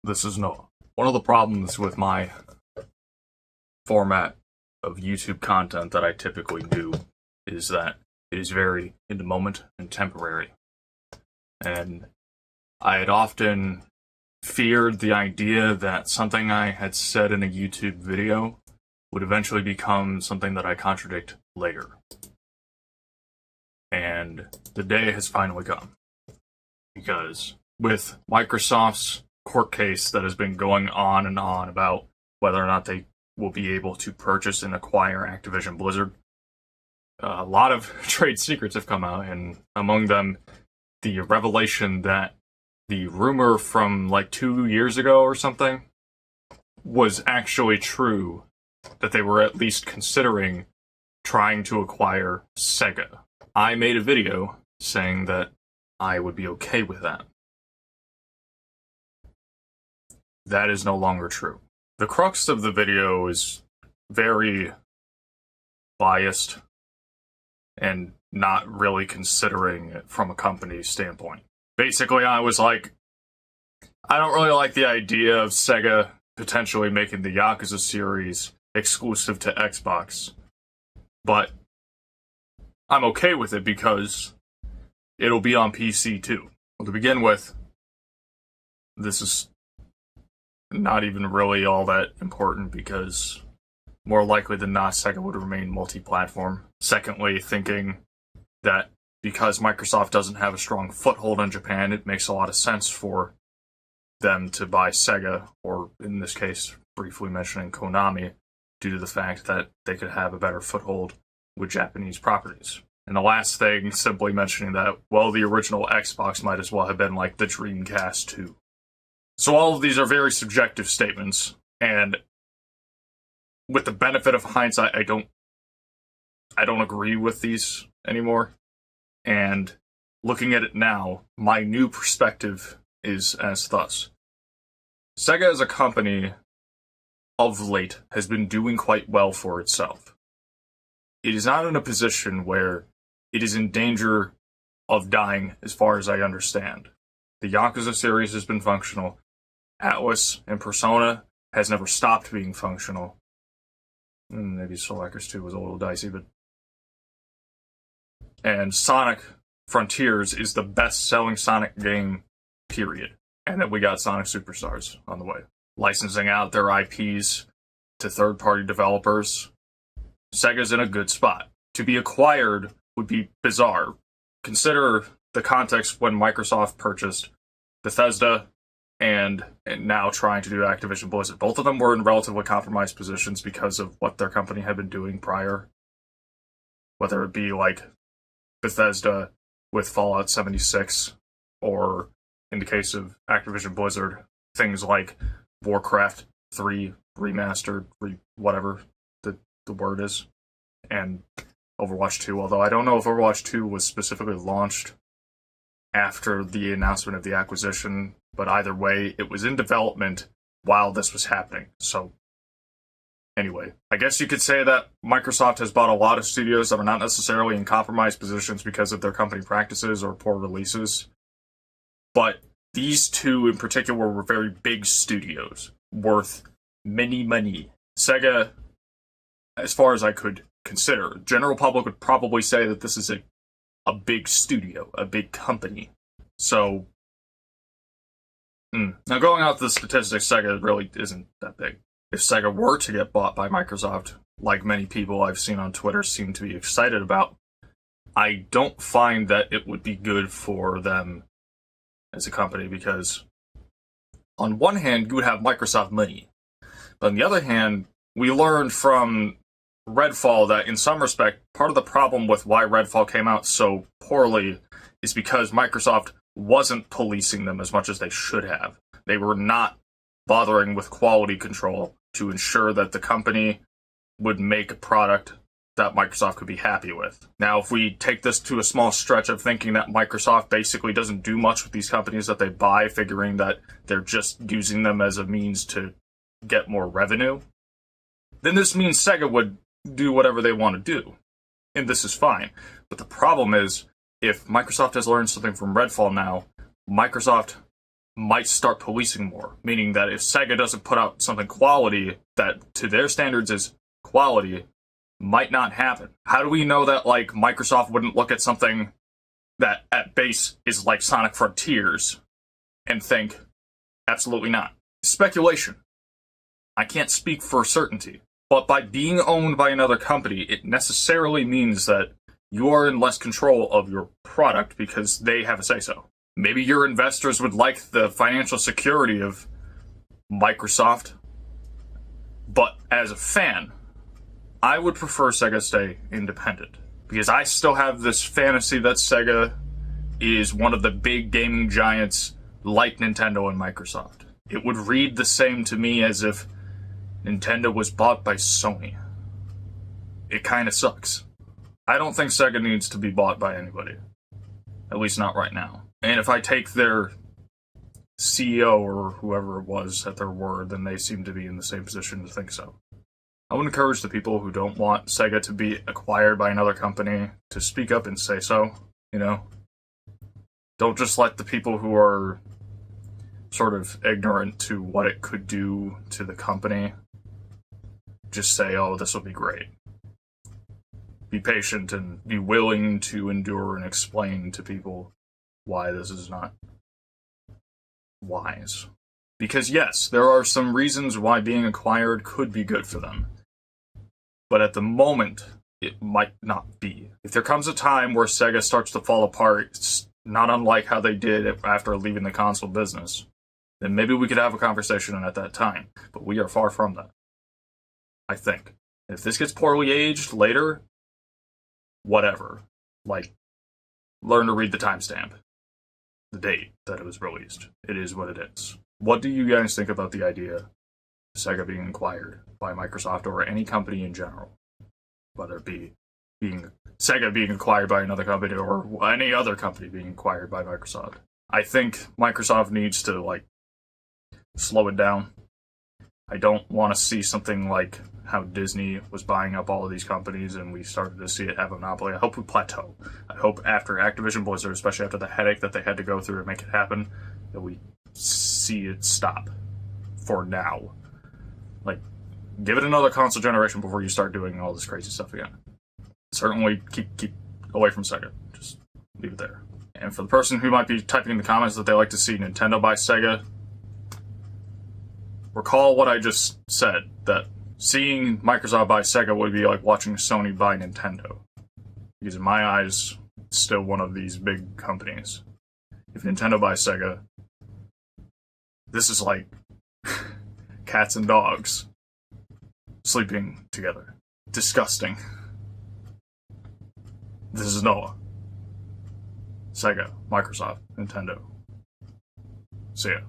This is Noah. One of the problems with my format of YouTube content that I typically do is that it is very in the moment and temporary. And I had often feared the idea that something I had said in a YouTube video would eventually become something that I contradict later. And the day has finally come. Because with Microsoft's court case that has been going on and on about whether or not they will be able to purchase and acquire Activision Blizzard, a lot of trade secrets have come out, and among them, the revelation that the rumor from like 2 years ago or something was actually true, that they were at least considering trying to acquire SEGA. I made a video saying that I would be okay with that. That is no longer true. The crux of the video is very biased and not really considering it from a company standpoint. Basically, I was like, I don't really like the idea of SEGA potentially making the Yakuza series exclusive to Xbox, but I'm okay with it because it'll be on PC too. Well, to begin with, this is not even really all that important because more likely than not, SEGA would remain multi-platform. Secondly, thinking that because Microsoft doesn't have a strong foothold in Japan, it makes a lot of sense for them to buy SEGA, or in this case, briefly mentioning Konami, due to the fact that they could have a better foothold with Japanese properties. And the last thing, simply mentioning that, well, the original Xbox might as well have been like the Dreamcast too. So all of these are very subjective statements, and with the benefit of hindsight, I don't agree with these anymore. And looking at it now, my new perspective is as thus. SEGA as a company of late has been doing quite well for itself. It is not in a position where it is in danger of dying, as far as I understand. The Yakuza series has been functional. Atlas and Persona has never stopped being functional. Maybe Soul Hackers 2 was a little dicey, but... And Sonic Frontiers is the best-selling Sonic game, period. And then we got Sonic Superstars on the way. Licensing out their IPs to third-party developers. Sega's in a good spot. To be acquired would be bizarre. Consider the context when Microsoft purchased Bethesda and now trying to do Activision Blizzard. Both of them were in relatively compromised positions because of what their company had been doing prior. Whether it be like Bethesda with Fallout 76, or in the case of Activision Blizzard, things like Warcraft 3 Remastered, whatever the word is, and Overwatch 2, although I don't know if Overwatch 2 was specifically launched after the announcement of the acquisition, but either way, it was in development while this was happening. So, anyway, I guess you could say that Microsoft has bought a lot of studios that are not necessarily in compromised positions because of their company practices or poor releases, but these two in particular were very big studios, worth many money. SEGA, as far as I could consider, general public would probably say that this is a big studio, a big company. So, now going out the statistics, SEGA really isn't that big. If SEGA were to get bought by Microsoft, like many people I've seen on Twitter seem to be excited about, I don't find that it would be good for them as a company, because on one hand, you would have Microsoft money, but on the other hand, we learned from Redfall that in some respect, part of the problem with why Redfall came out so poorly is because Microsoft wasn't policing them as much as they should have. They were not bothering with quality control to ensure that the company would make a product that Microsoft could be happy with. Now, if we take this to a small stretch of thinking that Microsoft basically doesn't do much with these companies that they buy, figuring that they're just using them as a means to get more revenue, then this means SEGA would do whatever they want to do. And this is fine. But the problem is, if Microsoft has learned something from Redfall now, Microsoft might start policing more, meaning that if SEGA doesn't put out something quality that to their standards is quality, might not happen. How do we know that like Microsoft wouldn't look at something that at base is like Sonic Frontiers and think, absolutely not? Speculation. I can't speak for certainty. But by being owned by another company, it necessarily means that you are in less control of your product because they have a say-so. Maybe your investors would like the financial security of Microsoft, but as a fan, I would prefer Sega stay independent. Because I still have this fantasy that Sega is one of the big gaming giants like Nintendo and Microsoft. It would read the same to me as if Nintendo was bought by Sony. It kind of sucks. I don't think Sega needs to be bought by anybody. At least not right now. And if I take their CEO or whoever it was at their word, then they seem to be in the same position to think so. I would encourage the people who don't want Sega to be acquired by another company to speak up and say so, you know? Don't just let the people who are sort of ignorant to what it could do to the company just say, oh, this will be great. Be patient and be willing to endure and explain to people why this is not wise. Because yes, there are some reasons why being acquired could be good for them. But at the moment, it might not be. If there comes a time where Sega starts to fall apart, it's not unlike how they did after leaving the console business, then maybe we could have a conversation at that time. But we are far from that, I think. If this gets poorly aged later, whatever. Like, learn to read the timestamp. The date that it was released. It is what it is. What do you guys think about the idea of Sega being acquired by Microsoft or any company in general? Whether it be Sega being acquired by another company or any other company being acquired by Microsoft. I think Microsoft needs to, like, slow it down. I don't want to see something like how Disney was buying up all of these companies and we started to see it have a monopoly. I hope we plateau. I hope after Activision Blizzard, especially after the headache that they had to go through to make it happen, that we see it stop for now. Like, give it another console generation before you start doing all this crazy stuff again. Certainly keep away from Sega. Just leave it there. And for the person who might be typing in the comments that they like to see Nintendo buy Sega, recall what I just said, that seeing Microsoft buy Sega would be like watching Sony buy Nintendo. Because in my eyes, it's still one of these big companies. If Nintendo buys Sega, this is like cats and dogs sleeping together. Disgusting. This is Noah. Sega, Microsoft, Nintendo. See ya.